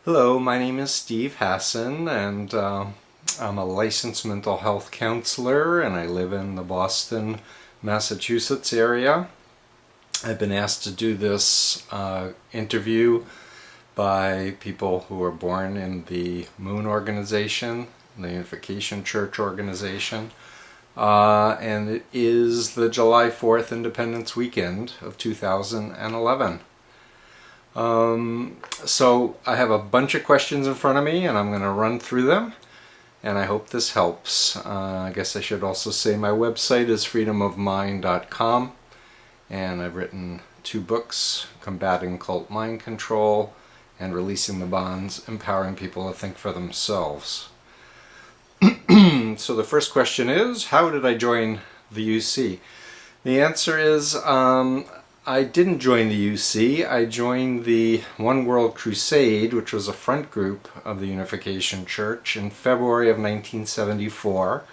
Hello, my name is Steve Hassan, and I'm a licensed mental health counselor, and I live in the Boston, Massachusetts area. I've been asked to do this interview by people who were born in the Moon organization, the Unification Church organization, and it is the July 4th Independence Weekend of 2011. So I have a bunch of questions in front of me, and I'm going to run through them, and I hope this helps. I guess I should also say my website is freedomofmind.com, and I've written 2 books, Combating Cult Mind Control and Releasing the Bonds, Empowering People to Think for Themselves. So the first question is, how did I join the UC? The answer is, I didn't join the UC. I joined the One World Crusade, which was a front group of the Unification Church, in February of 1974.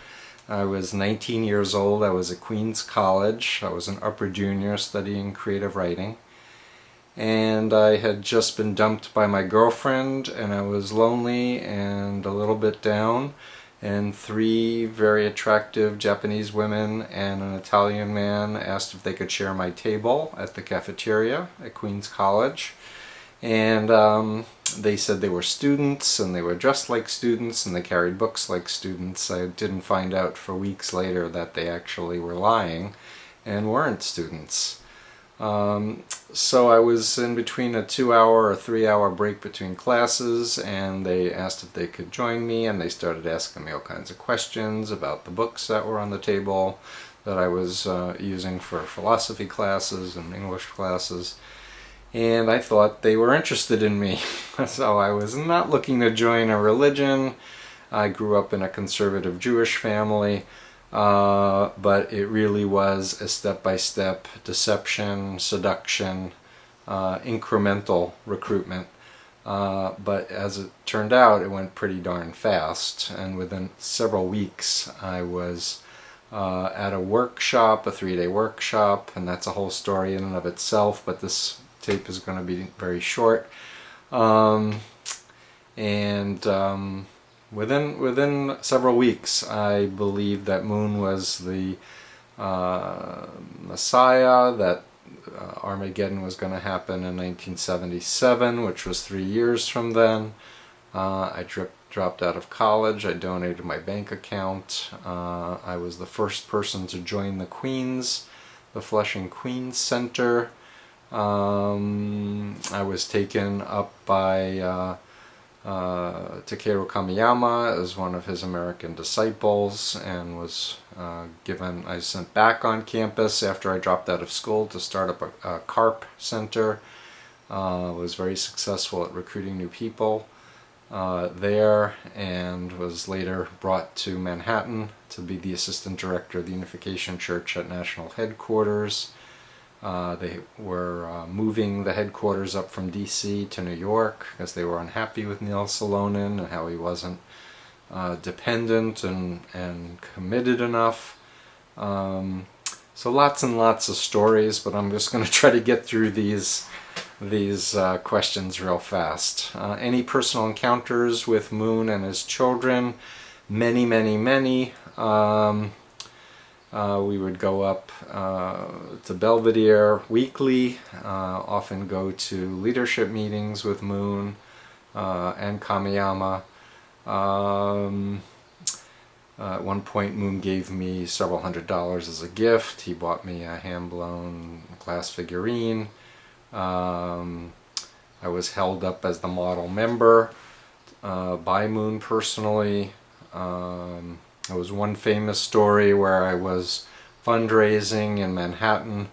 I was 19 years old. I was at Queens College. I was an upper junior studying creative writing. And I had just been dumped by my girlfriend, and I was lonely and a little bit down. And 3 very attractive Japanese women and an Italian man asked if they could share my table at the cafeteria at Queens College. And they said they were students, and they were dressed like students, and they carried books like students. I didn't find out for weeks later that they actually were lying and weren't students. So I was in between a 2-hour or 3-hour break between classes, and they asked if they could join me, and they started asking me all kinds of questions about the books that were on the table that I was using for philosophy classes and English classes. And I thought they were interested in me. So I was not looking to join a religion. I grew up in a conservative Jewish family. But it really was a step-by-step deception, seduction, incremental recruitment. But as it turned out, it went pretty darn fast. And within several weeks, I was at a workshop, a 3-day workshop, and that's a whole story in and of itself, but this tape is going to be very short. Within several weeks, I believed that Moon was the Messiah, that Armageddon was going to happen in 1977, which was 3 years from then. I dropped out of college. I donated my bank account. I was the first person to join the Flushing Queens Center. I was taken up by Takeru Kamiyama as one of his American disciples, and was I was sent back on campus after I dropped out of school to start up a CARP center. Was very successful at recruiting new people there, and was later brought to Manhattan to be the assistant director of the Unification Church at national headquarters. They were moving the headquarters up from D.C. to New York because they were unhappy with Neil Salonen and how he wasn't dependent and committed enough. So lots and lots of stories, but I'm just going to try to get through these questions real fast. Any personal encounters with Moon and his children? Many, many, many. We would go up to Belvedere weekly, often go to leadership meetings with Moon and Kamiyama. At one point, Moon gave me several $100s as a gift. He bought me a hand-blown glass figurine. I was held up as the model member by Moon personally. There was one famous story where I was fundraising in Manhattan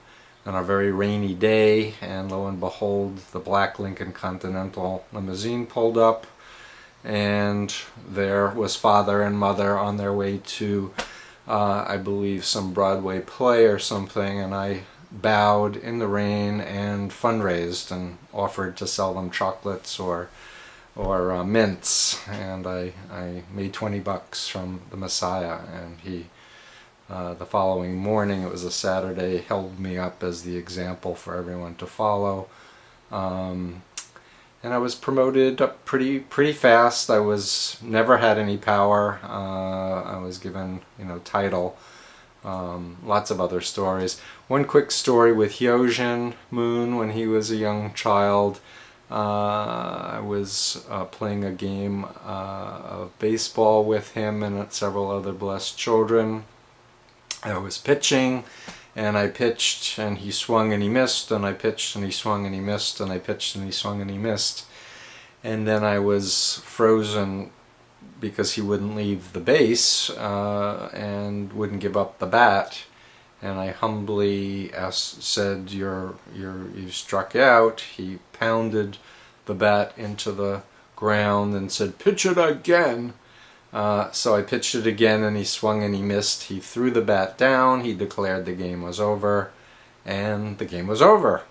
on a very rainy day, and lo and behold, the black Lincoln Continental limousine pulled up, and there was father and mother on their way to, I believe, some Broadway play or something, and I bowed in the rain and fundraised and offered to sell them chocolates or mints, and I made $20 from the Messiah, and he the following morning, it was a Saturday, held me up as the example for everyone to follow. and I was promoted up pretty fast. I was never had any power. I was given, title. Lots of other stories. One quick story with Hyojin Moon when he was a young child. I was playing a game of baseball with him and several other blessed children. I was pitching, and I pitched and he swung and he missed, and I pitched and he swung and he missed, and I pitched and he swung and he missed. And then I was frozen because he wouldn't leave the base and wouldn't give up the bat. And I humbly said, "You struck out." He pounded the bat into the ground and said, "Pitch it again." So I pitched it again, and he swung and he missed. He threw the bat down. He declared the game was over, and the game was over.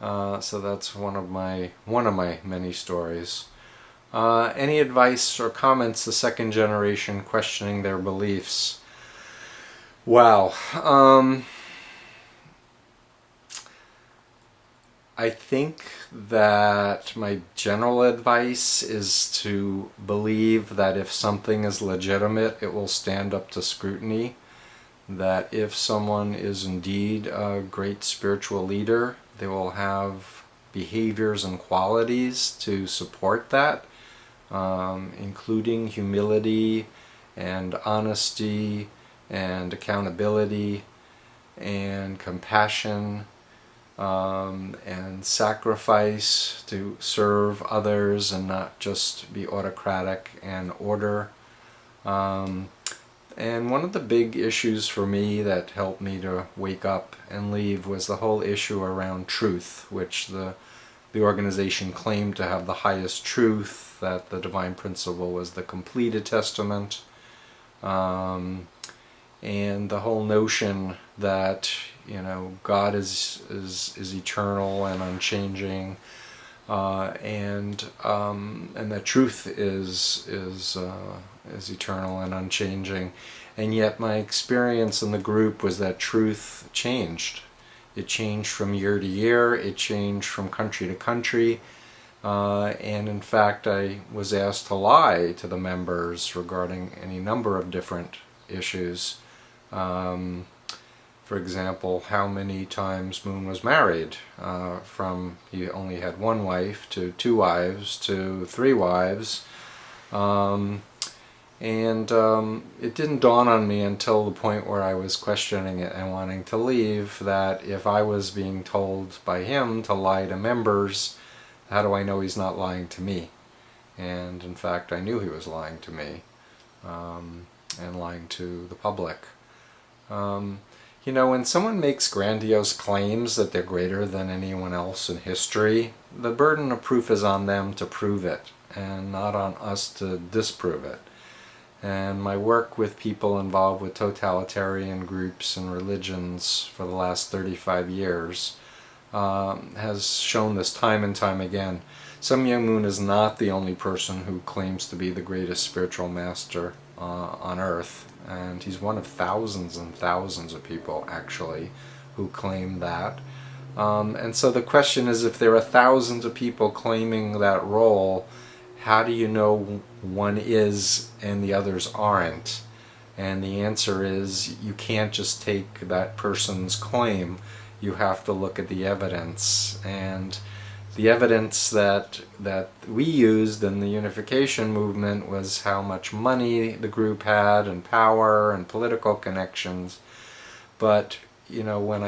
So that's one of my many stories. Any advice or comments to second generation questioning their beliefs? Wow. I think that my general advice is to believe that if something is legitimate, it will stand up to scrutiny. That if someone is indeed a great spiritual leader, they will have behaviors and qualities to support that, including humility and honesty and accountability and compassion and sacrifice to serve others and not just be autocratic and order. And one of the big issues for me that helped me to wake up and leave was the whole issue around truth, which the organization claimed to have the highest truth, that the divine principle was the completed testament, and the whole notion that God is eternal and unchanging, and that truth is eternal and unchanging. And yet my experience in the group was that truth changed. It changed from year to year. It changed from country to country. And in fact, I was asked to lie to the members regarding any number of different issues. For example, how many times Moon was married, from he only had one wife to 2 wives to 3 wives. And it didn't dawn on me until the point where I was questioning it and wanting to leave, that if I was being told by him to lie to members, how do I know he's not lying to me? And in fact, I knew he was lying to me, and lying to the public. When someone makes grandiose claims that they're greater than anyone else in history, the burden of proof is on them to prove it, and not on us to disprove it. And my work with people involved with totalitarian groups and religions for the last 35 years has shown this time and time again. Sun Myung Moon is not the only person who claims to be the greatest spiritual master on earth, and he's one of thousands and thousands of people actually who claim that. And so the question is, if there are thousands of people claiming that role, how do you know one is and the others aren't? And the answer is, you can't just take that person's claim. You have to look at the evidence. And the evidence that we used in the Unification movement was how much money the group had, and power and political connections. But when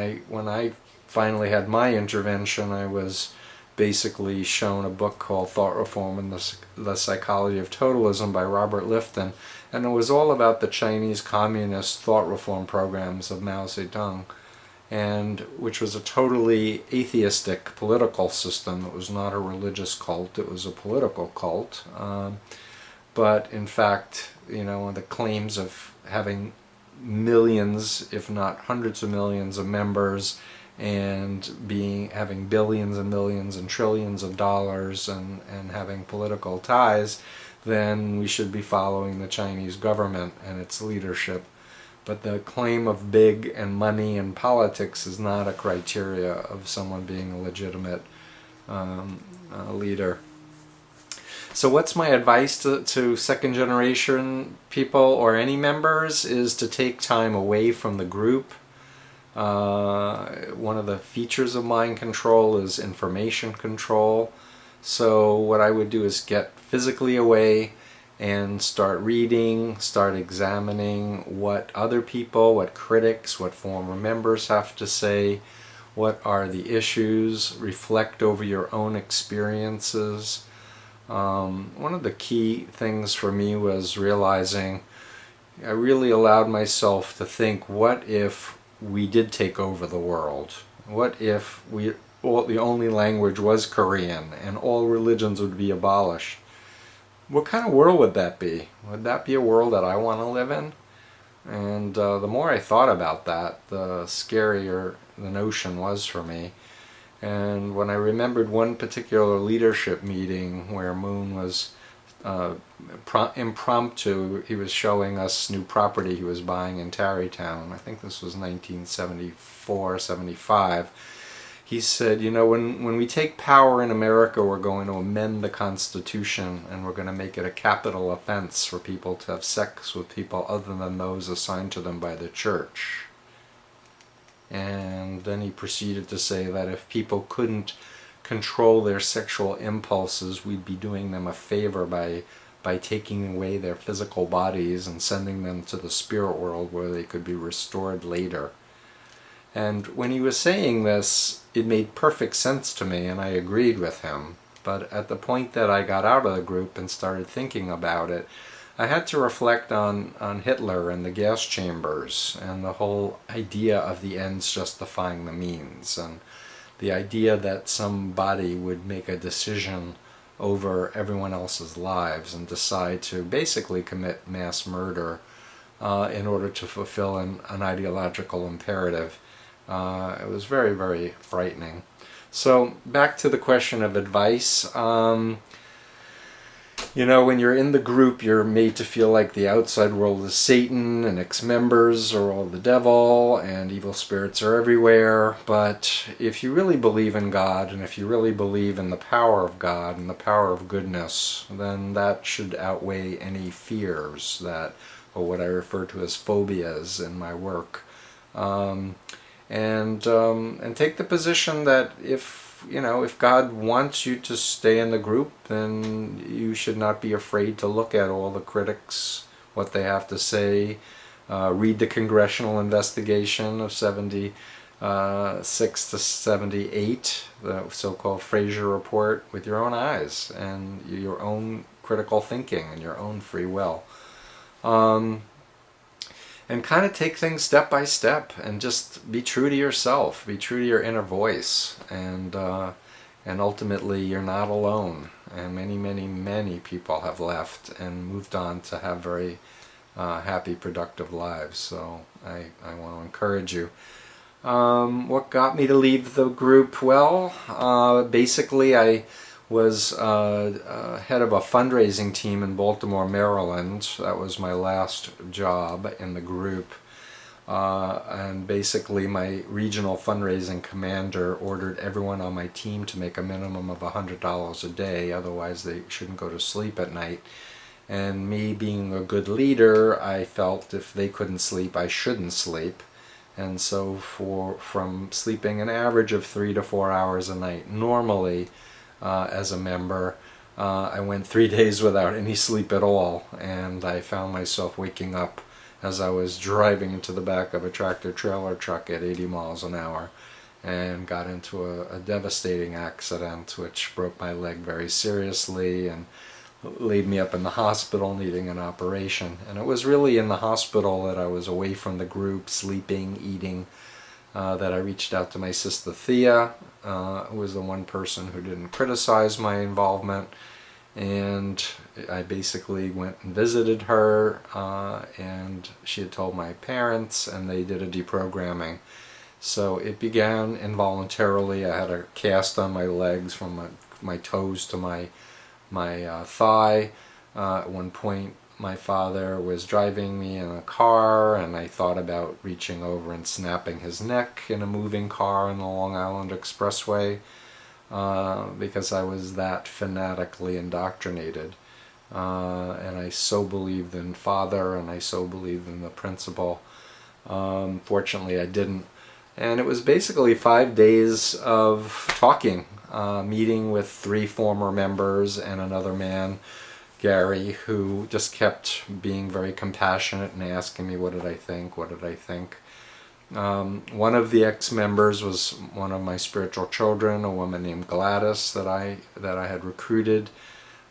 I finally had my intervention, I was basically shown a book called Thought Reform and the Psychology of Totalism by Robert Lifton, and it was all about the Chinese communist thought reform programs of Mao Zedong, and which was a totally atheistic political system. It was not a religious cult, it was a political cult. But in fact, the claims of having millions, if not hundreds of millions of members, and having billions and millions and trillions of dollars, and having political ties, then we should be following the Chinese government and its leadership. But the claim of big and money and politics is not a criteria of someone being a legitimate leader. So what's my advice to second generation people or any members is to take time away from the group. One of the features of mind control is information control. So what I would do is get physically away and start reading, start examining what other people, what critics, what former members have to say, what are the issues, reflect over your own experiences. One of the key things for me was realizing I really allowed myself to think, what if we did take over the world? What if the only language was Korean and all religions would be abolished? What kind of world would that be? Would that be a world that I want to live in? And the more I thought about that, the scarier the notion was for me. And when I remembered one particular leadership meeting where Moon was impromptu, he was showing us new property he was buying in Tarrytown. I think this was 1974, 75. He said, you know, when we take power in America, we're going to amend the Constitution and we're going to make it a capital offense for people to have sex with people other than those assigned to them by the church. And then he proceeded to say that if people couldn't control their sexual impulses, we'd be doing them a favor by taking away their physical bodies and sending them to the spirit world where they could be restored later. And when he was saying this, it made perfect sense to me, and I agreed with him. But at the point that I got out of the group and started thinking about it, I had to reflect on Hitler and the gas chambers and the whole idea of the ends justifying the means, and the idea that somebody would make a decision over everyone else's lives and decide to basically commit mass murder in order to fulfill an ideological imperative. It was very, very frightening. So back to the question of advice. You know, when you're in the group, you're made to feel like the outside world is Satan and ex-members are all the devil and evil spirits are everywhere. But if you really believe in God and if you really believe in the power of God and the power of goodness, then that should outweigh any fears that, or what I refer to as phobias in my work. And take the position that if God wants you to stay in the group, then you should not be afraid to look at all the critics, what they have to say. Read the Congressional investigation of 76 to 78, the so-called Fraser Report, with your own eyes and your own critical thinking and your own free will. And kind of take things step by step and just be true to yourself, be true to your inner voice, and ultimately you're not alone. And many, many, many people have left and moved on to have very happy, productive lives. So I want to encourage you. What got me to leave the group? Well, basically I was head of a fundraising team in Baltimore, Maryland. That was my last job in the group. And basically my regional fundraising commander ordered everyone on my team to make a minimum of $100 a day, otherwise they shouldn't go to sleep at night. And me being a good leader, I felt if they couldn't sleep, I shouldn't sleep. And so from sleeping an average of 3 to 4 hours a night normally, as a member, I went 3 days without any sleep at all, and I found myself waking up as I was driving into the back of a tractor-trailer truck at 80 miles an hour and got into a devastating accident which broke my leg very seriously and laid me up in the hospital needing an operation. And it was really in the hospital that I was away from the group, sleeping, eating, that I reached out to my sister Thea, who was the one person who didn't criticize my involvement, and I basically went and visited her, and she had told my parents, and they did a deprogramming. So it began involuntarily. I had a cast on my legs from my toes to my thigh. At one point my father was driving me in a car, and I thought about reaching over and snapping his neck in a moving car on the Long Island Expressway. because I was that fanatically indoctrinated. And I so believed in Father, and I so believed in the principle. Fortunately, I didn't. And it was basically 5 days of talking, meeting with 3 former members and another man, Gary, who just kept being very compassionate and asking me, what did I think, what did I think. One of the ex-members was one of my spiritual children, a woman named Gladys that I had recruited,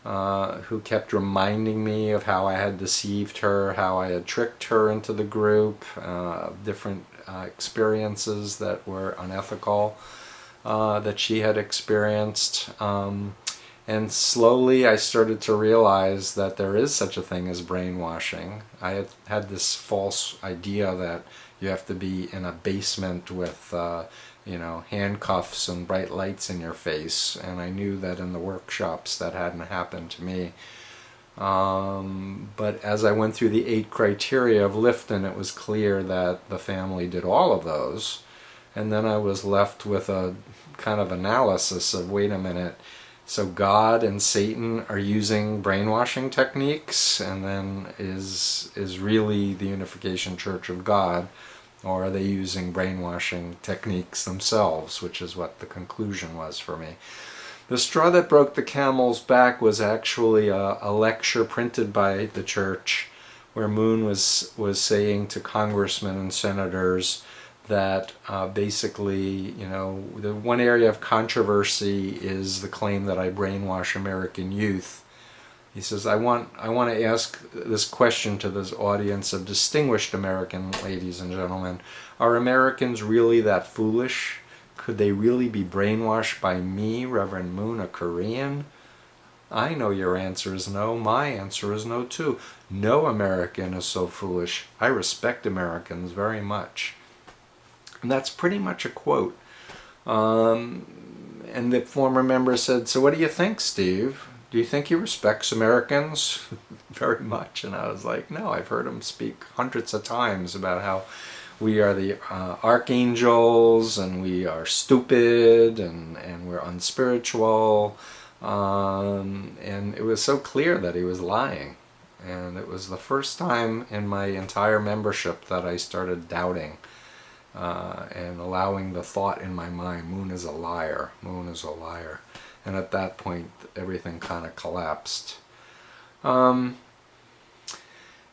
who kept reminding me of how I had deceived her, how I had tricked her into the group, different experiences that were unethical that she had experienced. And slowly I started to realize that there is such a thing as brainwashing. I had this false idea that you have to be in a basement with handcuffs and bright lights in your face, and I knew that in the workshops that hadn't happened to me. But as I went through the 8 criteria of Lifton, it was clear that the family did all of those, and then I was left with a kind of analysis of, wait a minute, so God and Satan are using brainwashing techniques, and then is really the Unification Church of God, or are they using brainwashing techniques themselves, which is what the conclusion was for me. The straw that broke the camel's back was actually a lecture printed by the church where Moon was saying to congressmen and senators that basically, the one area of controversy is the claim that I brainwash American youth. He says, I want to ask this question to this audience of distinguished American ladies and gentlemen. Are Americans really that foolish? Could they really be brainwashed by me, Reverend Moon, a Korean? I know your answer is no. My answer is no too. No American is so foolish. I respect Americans very much. And that's pretty much a quote. And the former member said, so what do you think, Steve? Do you think he respects Americans very much? And I was like, no, I've heard him speak hundreds of times about how we are the archangels, and we are stupid, and we're unspiritual. And it was so clear that he was lying. And it was the first time in my entire membership that I started doubting and allowing the thought in my mind, Moon is a liar, Moon is a liar. And at that point, everything kind of collapsed. And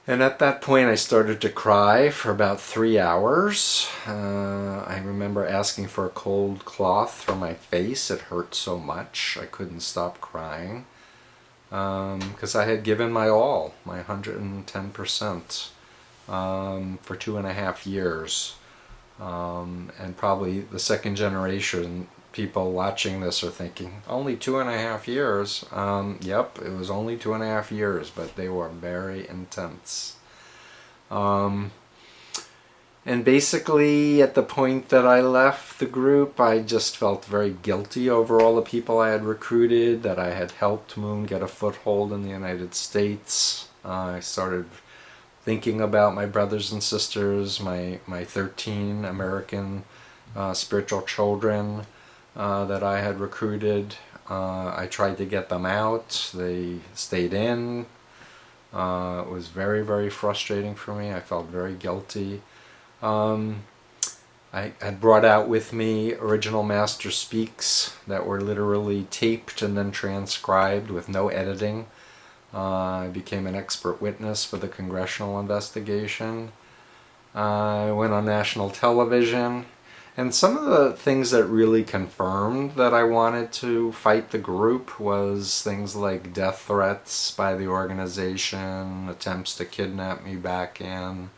at that point, I started to cry for about 3 hours. I remember asking for a cold cloth for my face. It hurt so much. I couldn't stop crying. Because I had given my all, my 110%, for 2.5 years. And probably the second generation people watching this are thinking, only 2.5 years? Yep, it was only 2.5 years, but they were very intense. And basically, at the point that I left the group, I just felt very guilty over all the people I had recruited, that I had helped Moon get a foothold in the United States. I started thinking about my brothers and sisters, my 13 American spiritual children that I had recruited. I tried to get them out. They stayed in. It was very, very frustrating for me. I felt very guilty. I had brought out with me original Master Speaks that were literally taped and then transcribed with no editing. I became an expert witness for the Congressional investigation. I went on national television. And some of the things that really confirmed that I wanted to fight the group was things like death threats by the organization, attempts to kidnap me back in.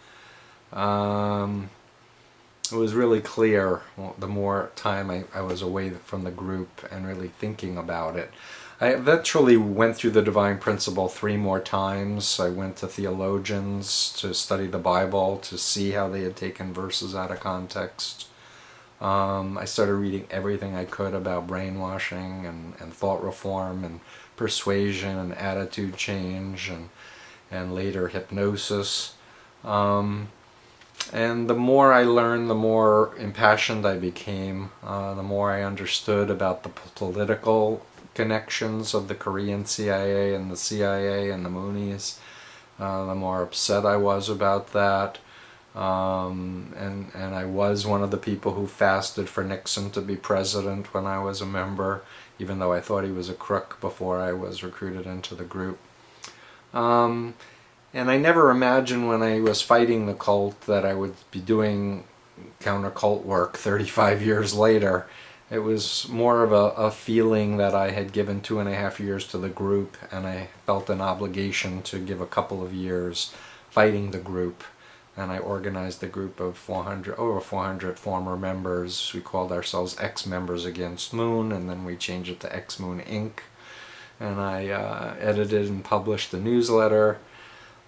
It was really clear the more time I was away from the group and really thinking about it. I eventually went through the Divine Principle 3 more times. I went to theologians to study the Bible to see how they had taken verses out of context. I started reading everything I could about brainwashing and thought reform and persuasion and attitude change and later hypnosis. And the more I learned, the more impassioned I became, the more I understood about the political connections of the Korean CIA and the CIA and the Moonies, the more upset I was about that. And I was one of the people who fasted for Nixon to be president when I was a member, even though I thought he was a crook before I was recruited into the group. And I never imagined when I was fighting the cult that I would be doing counter-cult work 35 years later. It was more of a feeling that I had given 2.5 years to the group, and I felt an obligation to give a couple of years fighting the group. And I organized a group of over 400 former members. We called ourselves Ex-Members Against Moon, and then we changed it to Ex-Moon Inc. And I edited and published the newsletter.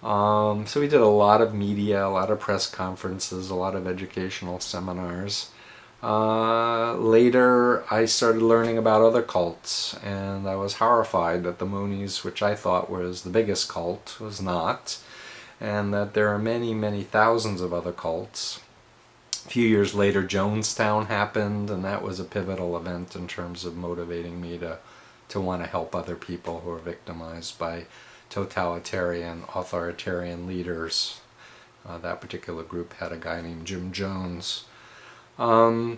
So we did a lot of media, a lot of press conferences, a lot of educational seminars. Later, I started learning about other cults, and I was horrified that the Moonies, which I thought was the biggest cult, was not, and that there are many, many thousands of other cults. A few years later, Jonestown happened, and that was a pivotal event in terms of motivating me to want to help other people who are victimized by totalitarian, authoritarian leaders. That particular group had a guy named Jim Jones. So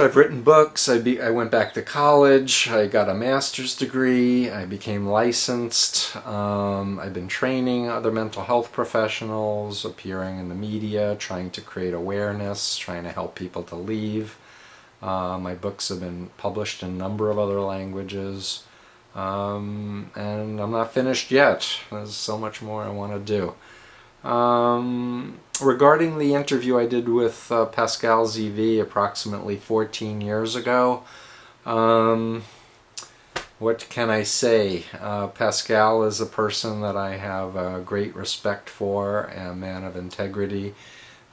I've written books, I went back to college, I got a master's degree, I became licensed, I've been training other mental health professionals, appearing in the media, trying to create awareness, trying to help people to leave. My books have been published in a number of other languages. And I'm not finished yet. There's so much more I want to do. Regarding the interview I did with Pascal ZV approximately 14 years ago, what can I say? Pascal is a person that I have great respect for, a man of integrity.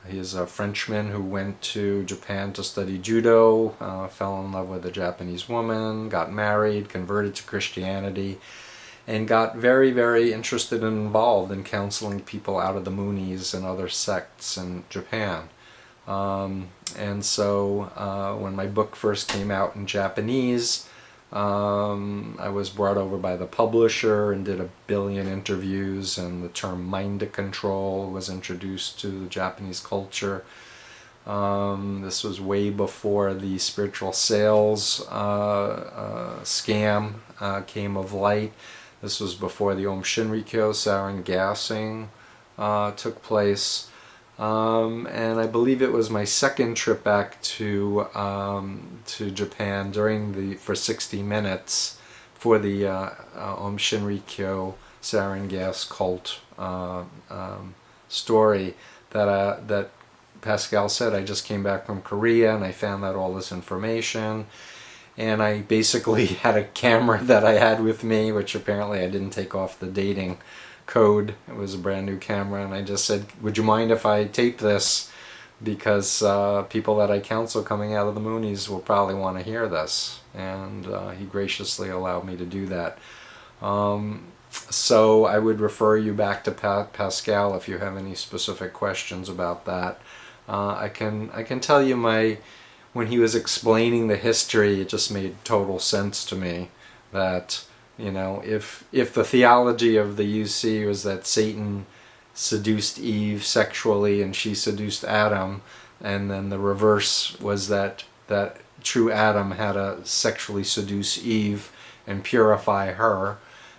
He's a Frenchman who went to Japan to study judo, fell in love with a Japanese woman, got married, converted to Christianity, and got very, very interested and involved in counseling people out of the Moonies and other sects in Japan. And so when my book first came out in Japanese, I was brought over by the publisher and did 1 billion interviews, and the term mind control was introduced to the Japanese culture. This was way before the spiritual sales scam came of light. This was before the Om Shinrikyo sarin gassing took place. And I believe it was my second trip back to Japan for 60 minutes for the Om Shinrikyo sarin gas cult story that Pascal said. I just came back from Korea and I found out all this information, and I basically had a camera that I had with me, which apparently I didn't take off the dating code. It was a brand new camera, and I just said, would you mind if I tape this, because people that I counsel coming out of the Moonies will probably want to hear this. And he graciously allowed me to do that. So I would refer you back to Pascal if you have any specific questions about that. I can tell you when he was explaining the history, it just made total sense to me that, you know, if the theology of the UC was that Satan seduced Eve sexually and she seduced Adam, and then the reverse was that true Adam had to sexually seduce Eve and purify her,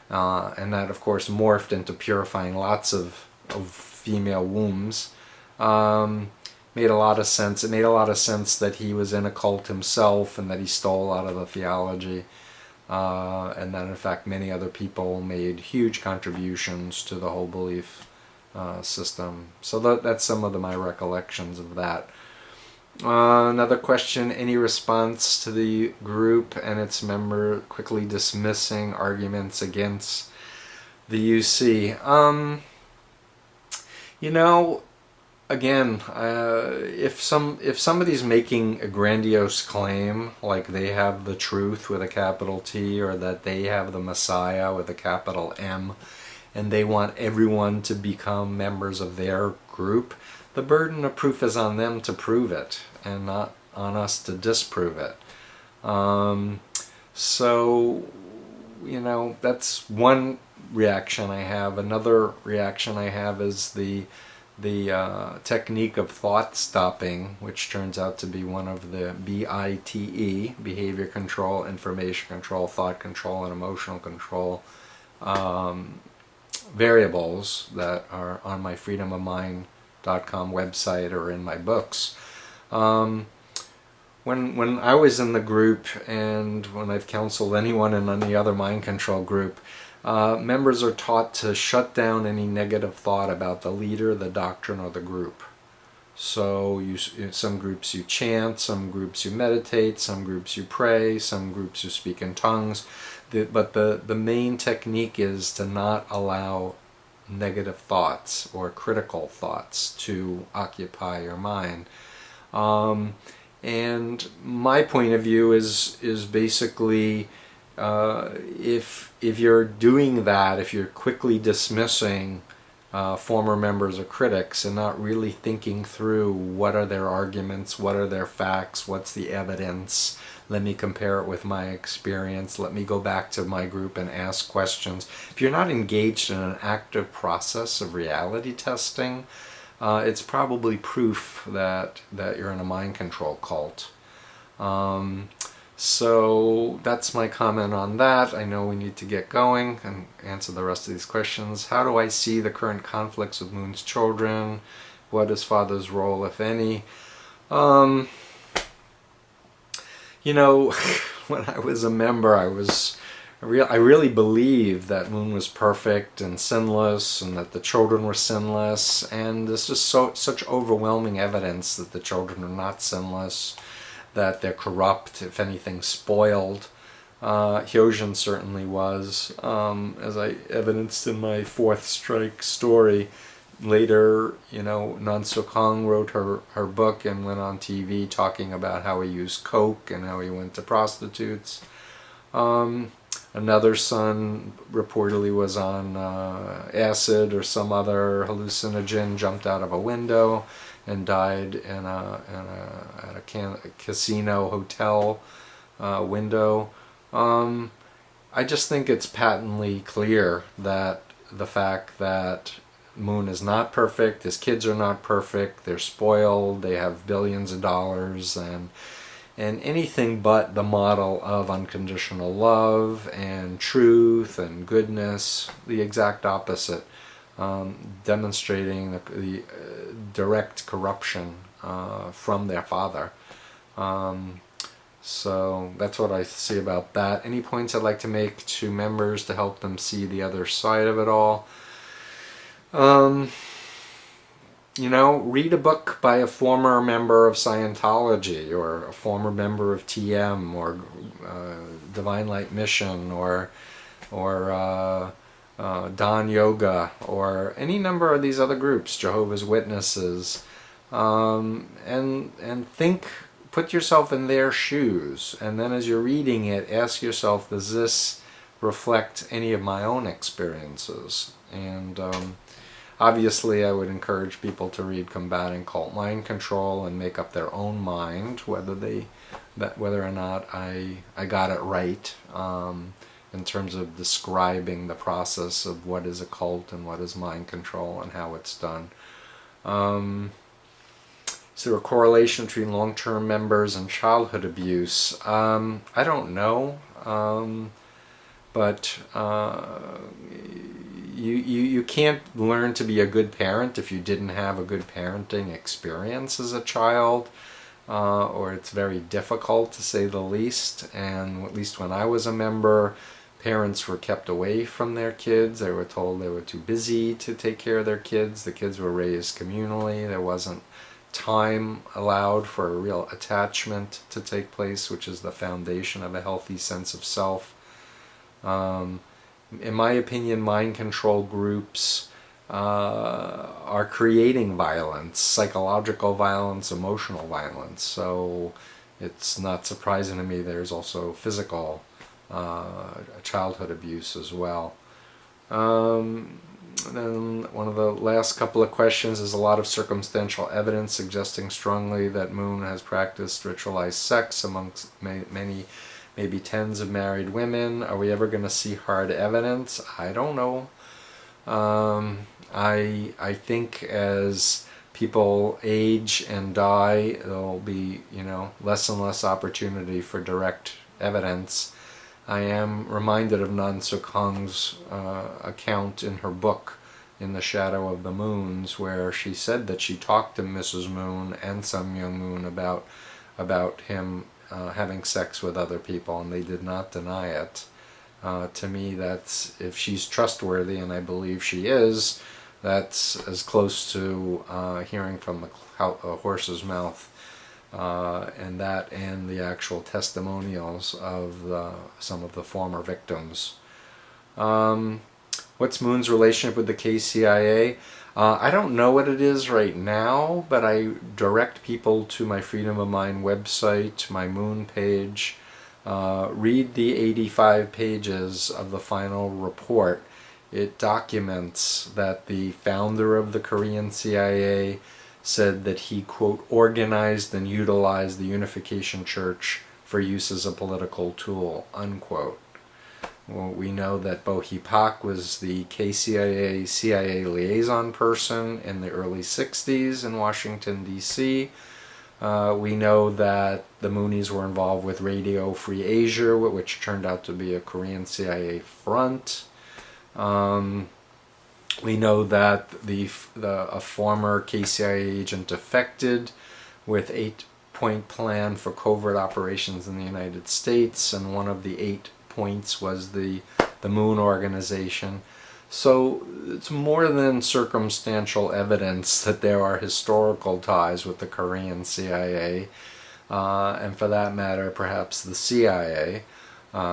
and that of course morphed into purifying lots of female wombs, made a lot of sense. It made a lot of sense that he was in a cult himself and that he stole out of the theology. And that in fact many other people made huge contributions to the whole belief system. So that's some of my recollections of that. Another question: any response to the group and its member quickly dismissing arguments against the UC? You know, again, if somebody's making a grandiose claim, like they have the truth with a capital T, or that they have the Messiah with a capital M, and they want everyone to become members of their group, the burden of proof is on them to prove it and not on us to disprove it. So, that's one reaction I have. Another reaction I have is the technique of thought stopping, which turns out to be one of the BITE, behavior control, information control, thought control, and emotional control variables that are on my freedomofmind.com website or in my books. When I was in the group, and when I've counseled anyone in any other mind control group, members are taught to shut down any negative thought about the leader, the doctrine, or the group. So in some groups you chant, some groups you meditate, some groups you pray, some groups you speak in tongues. But the main technique is to not allow negative thoughts or critical thoughts to occupy your mind. And my point of view is basically, if you're doing that, if you're quickly dismissing former members or critics and not really thinking through what are their arguments, what are their facts, what's the evidence, let me compare it with my experience, let me go back to my group and ask questions. If you're not engaged in an active process of reality testing, it's probably proof that you're in a mind control cult. So that's my comment on that. I know we need to get going and answer the rest of these questions. How do I see the current conflicts with Moon's children? What is Father's role, if any? When I was a member, I really believed that Moon was perfect and sinless, and that the children were sinless, and this is such overwhelming evidence that the children are not sinless, that they're corrupt, if anything spoiled. Hyojin certainly was, as I evidenced in my Fourth Strike story. Later, Nan Suk-hong wrote her book and went on TV talking about how he used coke and how he went to prostitutes. Another son reportedly was on acid or some other hallucinogen, jumped out of a window and died at a casino hotel window. I just think it's patently clear that the fact that Moon is not perfect, his kids are not perfect, they're spoiled, they have billions of dollars, and anything but the model of unconditional love and truth and goodness, the exact opposite, demonstrating the direct corruption from their father. So that's what I see about that. Any points I'd like to make to members to help them see the other side of it all? Read a book by a former member of Scientology, or a former member of TM, or Divine Light Mission, or Dawn Yoga, or any number of these other groups, Jehovah's Witnesses, and think, put yourself in their shoes, and then as you're reading it, ask yourself, does this reflect any of my own experiences? And obviously, I would encourage people to read Combating Cult Mind Control and make up their own mind whether or not I got it right in terms of describing the process of what is a cult and what is mind control and how it's done. Is there a correlation between long-term members and childhood abuse? I don't know, but you can't learn to be a good parent if you didn't have a good parenting experience as a child, or it's very difficult, to say the least. And at least when I was a member, parents were kept away from their kids. They were told they were too busy to take care of their kids. The kids were raised communally. There wasn't time allowed for a real attachment to take place, which is the foundation of a healthy sense of self. In my opinion, mind control groups are creating violence, psychological violence, emotional violence. So it's not surprising to me there's also physical childhood abuse as well. Then one of the last couple of questions is a lot of circumstantial evidence suggesting strongly that Moon has practiced ritualized sex amongst many, maybe tens of married women. Are we ever going to see hard evidence? I don't know. I think as people age and die, there'll be, less and less opportunity for direct evidence. I am reminded of Nan Suk Hong's account in her book, In the Shadow of the Moons, where she said that she talked to Mrs. Moon and Sun Myung Moon about him having sex with other people, and they did not deny it. To me, that's, if she's trustworthy, and I believe she is, that's as close to hearing from a horse's mouth, and that and the actual testimonials of some of the former victims. What's Moon's relationship with the KCIA? I don't know what it is right now, but I direct people to my Freedom of Mind website, my Moon page. Read the 85 pages of the final report. It documents that the founder of the Korean CIA said that he, quote, organized and utilized the Unification Church for use as a political tool, unquote. Well, we know that Bo Hee Pak was the KCIA CIA liaison person in the early 60s in Washington, D.C. We know that the Moonies were involved with Radio Free Asia, which turned out to be a Korean CIA front. We know that a former KCIA agent defected with 8-point plan for covert operations in the United States, and one of the 8 points was the Moon Organization. So it's more than circumstantial evidence that there are historical ties with the Korean CIA, and for that matter, perhaps the CIA,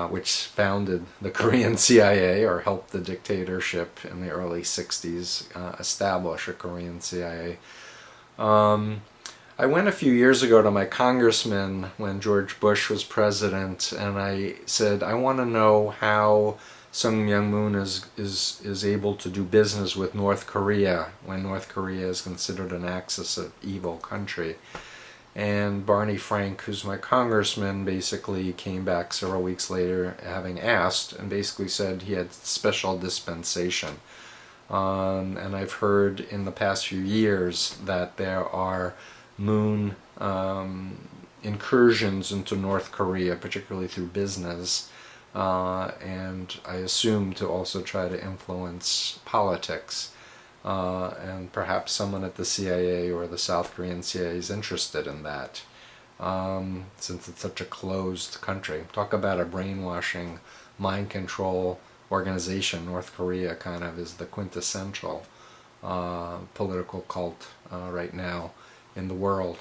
which founded the Korean CIA or helped the dictatorship in the early 60s establish a Korean CIA. I went a few years ago to my congressman when George Bush was president, and I said, I want to know how Sun Myung Moon is able to do business with North Korea when North Korea is considered an axis of evil country. And Barney Frank, who's my congressman, basically came back several weeks later having asked, and basically said he had special dispensation. And I've heard in the past few years that there are Moon incursions into North Korea, particularly through business, and I assume to also try to influence politics. And perhaps someone at the CIA or the South Korean CIA is interested in that, since it's such a closed country. Talk about a brainwashing, mind control organization. North Korea kind of is the quintessential political cult right now in the world.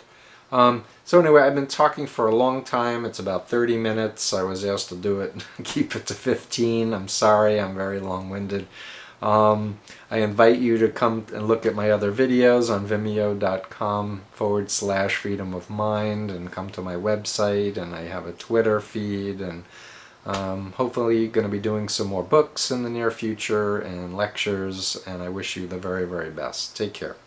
So anyway, I've been talking for a long time. It's about 30 minutes. I was asked to do it, keep it to 15. I'm sorry, I'm very long-winded. I invite you to come and look at my other videos on vimeo.com/freedom of mind, and come to my website, and I have a Twitter feed, and hopefully going to be doing some more books in the near future and lectures, and I wish you the very, very best. Take care.